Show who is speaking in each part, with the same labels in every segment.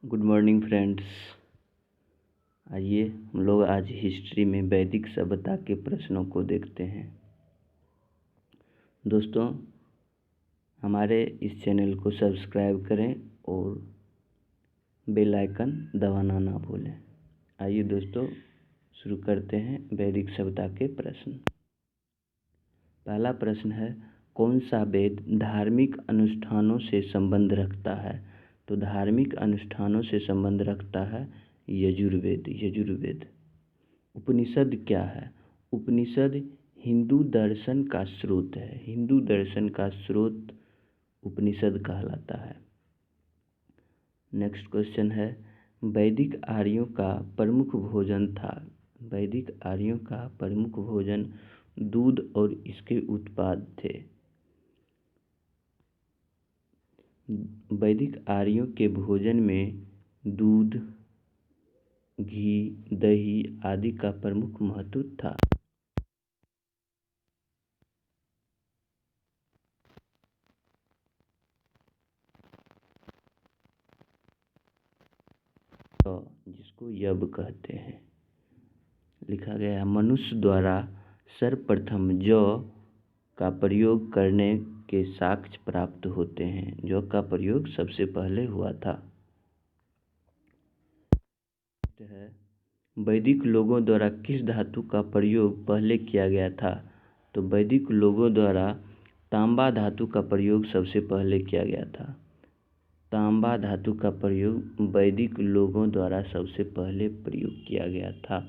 Speaker 1: Good morning friends. आइए हम लोग आज हिस्ट्री में वैदिक सभ्यता के प्रश्नों को देखते हैं। दोस्तों, हमारे इस चैनल को सब्सक्राइब करें और बेल आइकन दबाना ना भूलें। आइए दोस्तों शुरू करते हैं वैदिक सभ्यता के प्रश्न। पहला प्रश्न है, कौन सा वेद धार्मिक अनुष्ठानों से संबंध रखता है? तो धार्मिक अनुष्ठानों से संबंध रखता है यजुर्वेद। उपनिषद क्या है? उपनिषद हिंदू दर्शन का स्रोत है। हिंदू दर्शन का स्रोत उपनिषद कहलाता है। नेक्स्ट क्वेश्चन है, वैदिक आर्यों का प्रमुख भोजन था। वैदिक आर्यों का प्रमुख भोजन दूध और इसके उत्पाद थे। वैदिक आर्यों के भोजन में दूध, घी, दही आदि का प्रमुख महत्व था। तो जिसको यव कहते हैं, लिखा गया है, मनुष्य द्वारा सर्वप्रथम जौ का प्रयोग करने के साक्ष्य प्राप्त होते हैं। जौ का प्रयोग सबसे पहले हुआ था। है, वैदिक लोगों द्वारा किस धातु का प्रयोग पहले किया गया था? तो वैदिक लोगों द्वारा तांबा धातु का प्रयोग सबसे पहले किया गया था। तांबा धातु का प्रयोग वैदिक लोगों द्वारा सबसे पहले प्रयोग किया गया था।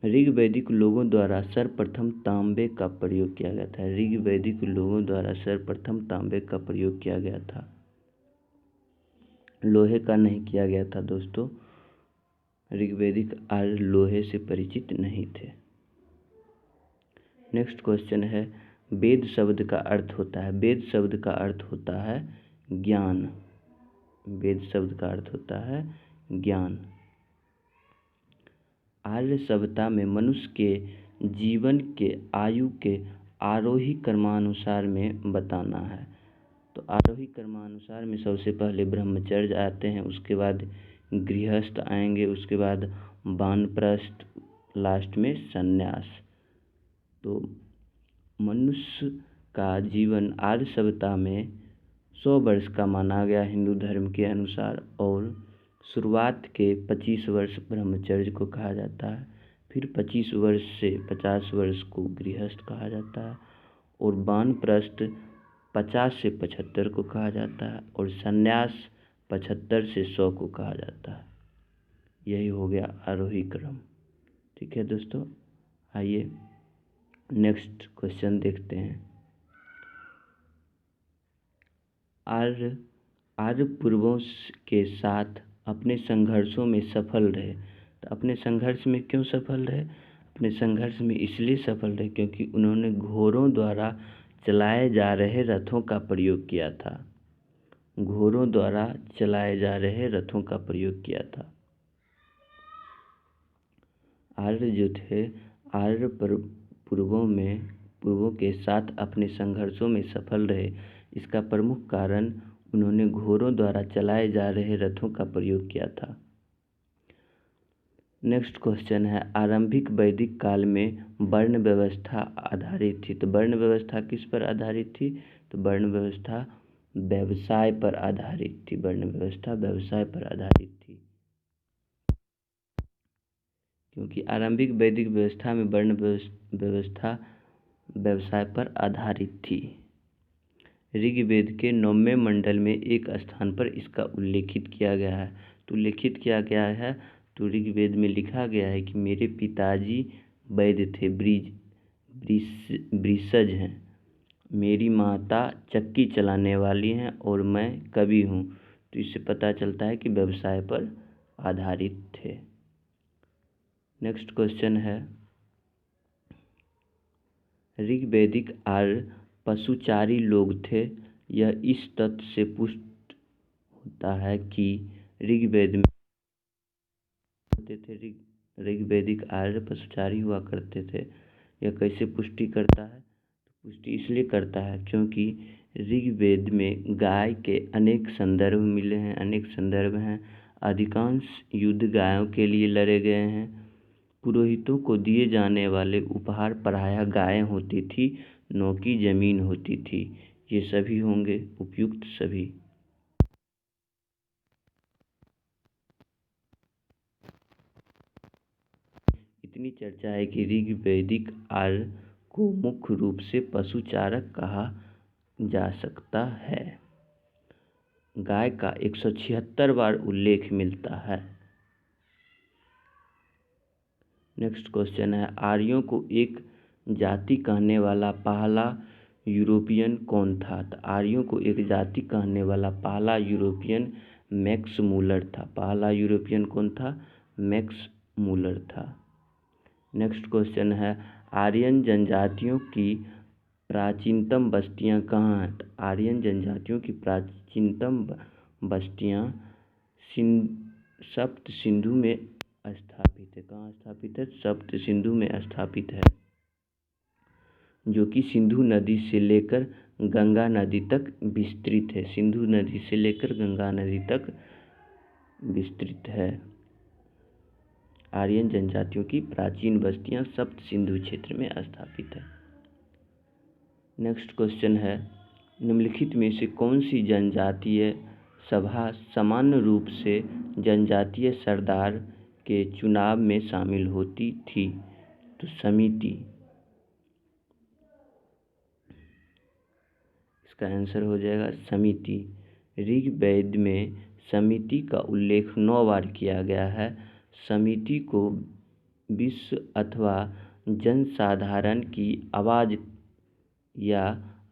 Speaker 1: ऋग्वैदिक लोगों द्वारा सर्वप्रथम तांबे का प्रयोग किया गया था। ऋग्वैदिक लोगों द्वारा सर्वप्रथम तांबे का प्रयोग किया गया था, लोहे का नहीं किया गया था दोस्तों। ऋग्वैदिक आर्य लोहे से परिचित नहीं थे। नेक्स्ट क्वेश्चन है, वेद शब्द का अर्थ होता है। वेद शब्द का अर्थ होता है ज्ञान। वेद शब्द का अर्थ होता है ज्ञान। आर्य सभ्यता में मनुष्य के जीवन के आयु के आरोही क्रमानुसार में बताना है। तो आरोही क्रमानुसार में सबसे पहले ब्रह्मचर्य आते हैं, उसके बाद गृहस्थ आएंगे, उसके बाद वानप्रस्थ, लास्ट में संन्यास। तो मनुष्य का जीवन आर्य सभ्यता में 100 वर्ष का माना गया हिंदू धर्म के अनुसार, और शुरुआत के 25 वर्ष ब्रह्मचर्य को कहा जाता है, फिर 25 वर्ष से 50 वर्ष को गृहस्थ कहा जाता है, और वानप्रस्थ 50 से 75 को कहा जाता है, और संन्यास 75 से 100 को कहा जाता है। यही हो गया आरोही क्रम। ठीक है दोस्तों, आइए नेक्स्ट क्वेश्चन देखते हैं। आर्य पूर्वों के साथ अपने संघर्षों में सफल रहे। तो अपने संघर्ष में क्यों सफल रहे? अपने संघर्ष में इसलिए सफल रहे क्योंकि उन्होंने घोड़ों द्वारा चलाए जा रहे रथों का प्रयोग किया था। घोड़ों द्वारा चलाए जा रहे रथों का प्रयोग किया था। आर्य जो थे, आर्य पूर्वों के साथ अपने संघर्षों में सफल रहे। इसका प्रमुख कारण उन्होंने घोड़ों द्वारा चलाए जा रहे रथों का प्रयोग किया था। नेक्स्ट क्वेश्चन है, आरंभिक वैदिक काल में वर्ण व्यवस्था आधारित थी। तो वर्ण व्यवस्था किस पर आधारित थी? तो वर्ण व्यवस्था व्यवसाय पर आधारित थी। वर्ण व्यवस्था व्यवसाय पर आधारित थी, क्योंकि आरंभिक वैदिक व्यवस्था में वर्ण व्यवस्था व्यवसाय पर आधारित थी। ऋग्वेद के 9वें मंडल में एक स्थान पर इसका उल्लेखित किया गया है। तो उल्लेखित किया गया है, तो ऋग्वेद में लिखा गया है कि मेरे पिताजी वैद्य थे, वृषज हैं, मेरी माता चक्की चलाने वाली हैं, और मैं कवि हूँ। तो इससे पता चलता है कि व्यवसाय पर आधारित थे। नेक्स्ट क्वेश्चन है, ऋग्वैदिक आर्य पशुचारी लोग थे। यह इस तथ्य से पुष्ट होता है कि ऋग्वेद में होते थे। ऋग्वैदिक आर्य पशुचारी हुआ करते थे। यह कैसे पुष्टि करता है? तो पुष्टि इसलिए करता है क्योंकि ऋग्वेद में गाय के अनेक संदर्भ मिले हैं, अनेक संदर्भ हैं। अधिकांश युद्ध गायों के लिए लड़े गए हैं। पुरोहितों को दिए जाने वाले उपहार प्रायः गायें होती थी, न कि जमीन होती थी। ये सभी होंगे उपयुक्त सभी। इतनी चर्चा है कि ऋग्वैदिक आर्य को मुख्य रूप से पशुचारक कहा जा सकता है। गाय का 176 बार उल्लेख मिलता है। नेक्स्ट क्वेश्चन है, आर्यों को एक जाति कहने वाला पहला यूरोपियन कौन था? तो आर्यों को एक जाति कहने वाला पहला यूरोपियन मैक्स मूलर था। पहला यूरोपियन कौन था? मैक्स मूलर था। नेक्स्ट क्वेश्चन है, आर्यन जनजातियों की प्राचीनतम बस्तियां कहाँ हैं? तो आर्यन जनजातियों की प्राचीनतम बस्तियां सप्त सिंधु में स्थापित है। कहाँ स्थापित है? सप्त सिंधु में स्थापित है, जो कि सिंधु नदी से लेकर गंगा नदी तक विस्तृत है। सिंधु नदी से लेकर गंगा नदी तक विस्तृत है। आर्यन जनजातियों की प्राचीन बस्तियां सप्त सिंधु क्षेत्र में स्थापित है। नेक्स्ट क्वेश्चन है, निम्नलिखित में से कौन सी जनजातीय सभा सामान्य रूप से जनजातीय सरदार के चुनाव में शामिल होती थी? तो समिति। इसका आंसर हो जाएगा समिति। ऋग्वेद में समिति का उल्लेख 9 बार किया गया है। समिति को विश्व अथवा जनसाधारण की आवाज़ या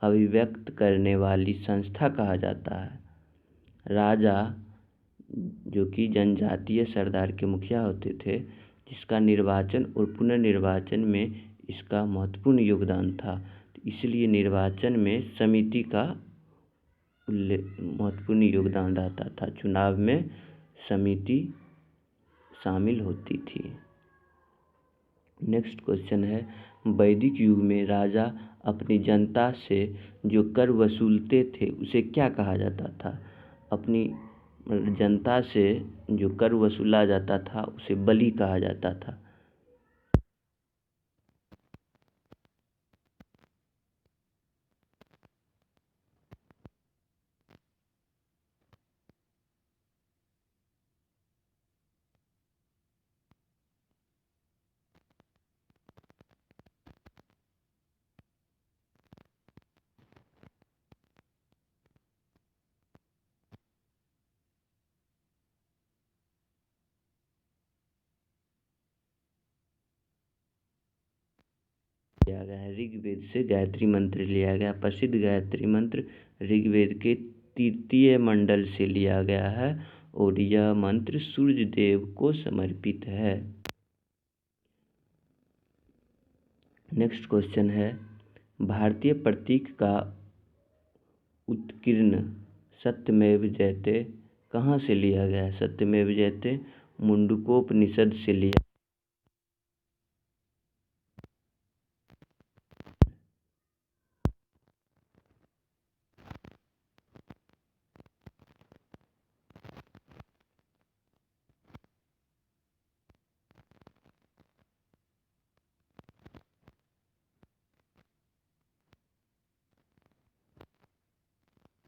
Speaker 1: अभिव्यक्त करने वाली संस्था कहा जाता है। राजा, जो कि जनजातीय सरदार के मुखिया होते थे, जिसका निर्वाचन और पुनर्निर्वाचन में इसका महत्वपूर्ण योगदान था, इसलिए निर्वाचन में समिति का महत्वपूर्ण योगदान रहता था। चुनाव में समिति शामिल होती थी। नेक्स्ट क्वेश्चन है, वैदिक युग में राजा अपनी जनता से जो कर वसूलते थे उसे क्या कहा जाता था? अपनी जनता से जो कर वसूला जाता था उसे बलि कहा जाता था। लिया गया है ऋग्वेद से गायत्री मंत्र लिया गया। प्रसिद्ध गायत्री मंत्र ऋग्वेद के तृतीय मंडल से लिया गया है और यह मंत्र सूर्य देव को समर्पित है। नेक्स्ट क्वेश्चन है, भारतीय प्रतीक का उत्कीर्ण सत्यमेव जयते कहाँ से लिया गया है? सत्यमेव जयते मुंडकोपनिषद से लिया।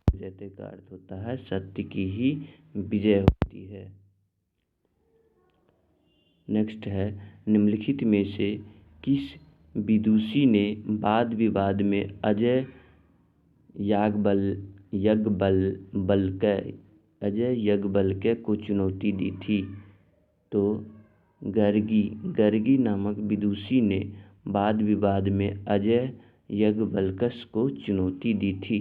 Speaker 1: जयते का अर्थ होता है सत्य की ही विजय होती है। नेक्स्ट है, निम्नलिखित में से किस विदुषी ने वाद विवाद में अजय याज्ञवल्क्य को चुनौती दी थी? तो गर्गी नामक विदुषी ने वाद विवाद में अजय याज्ञवल्क्य को चुनौती दी थी।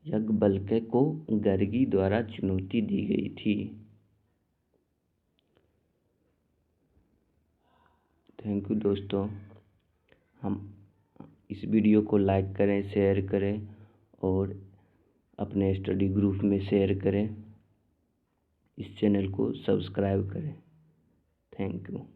Speaker 1: याज्ञवल्क्य को गर्गी द्वारा चुनौती दी गई थी। थैंक यू दोस्तों। हम इस वीडियो को लाइक करें, शेयर करें और अपने स्टडी ग्रुप में शेयर करें। इस चैनल को सब्सक्राइब करें। Thank you.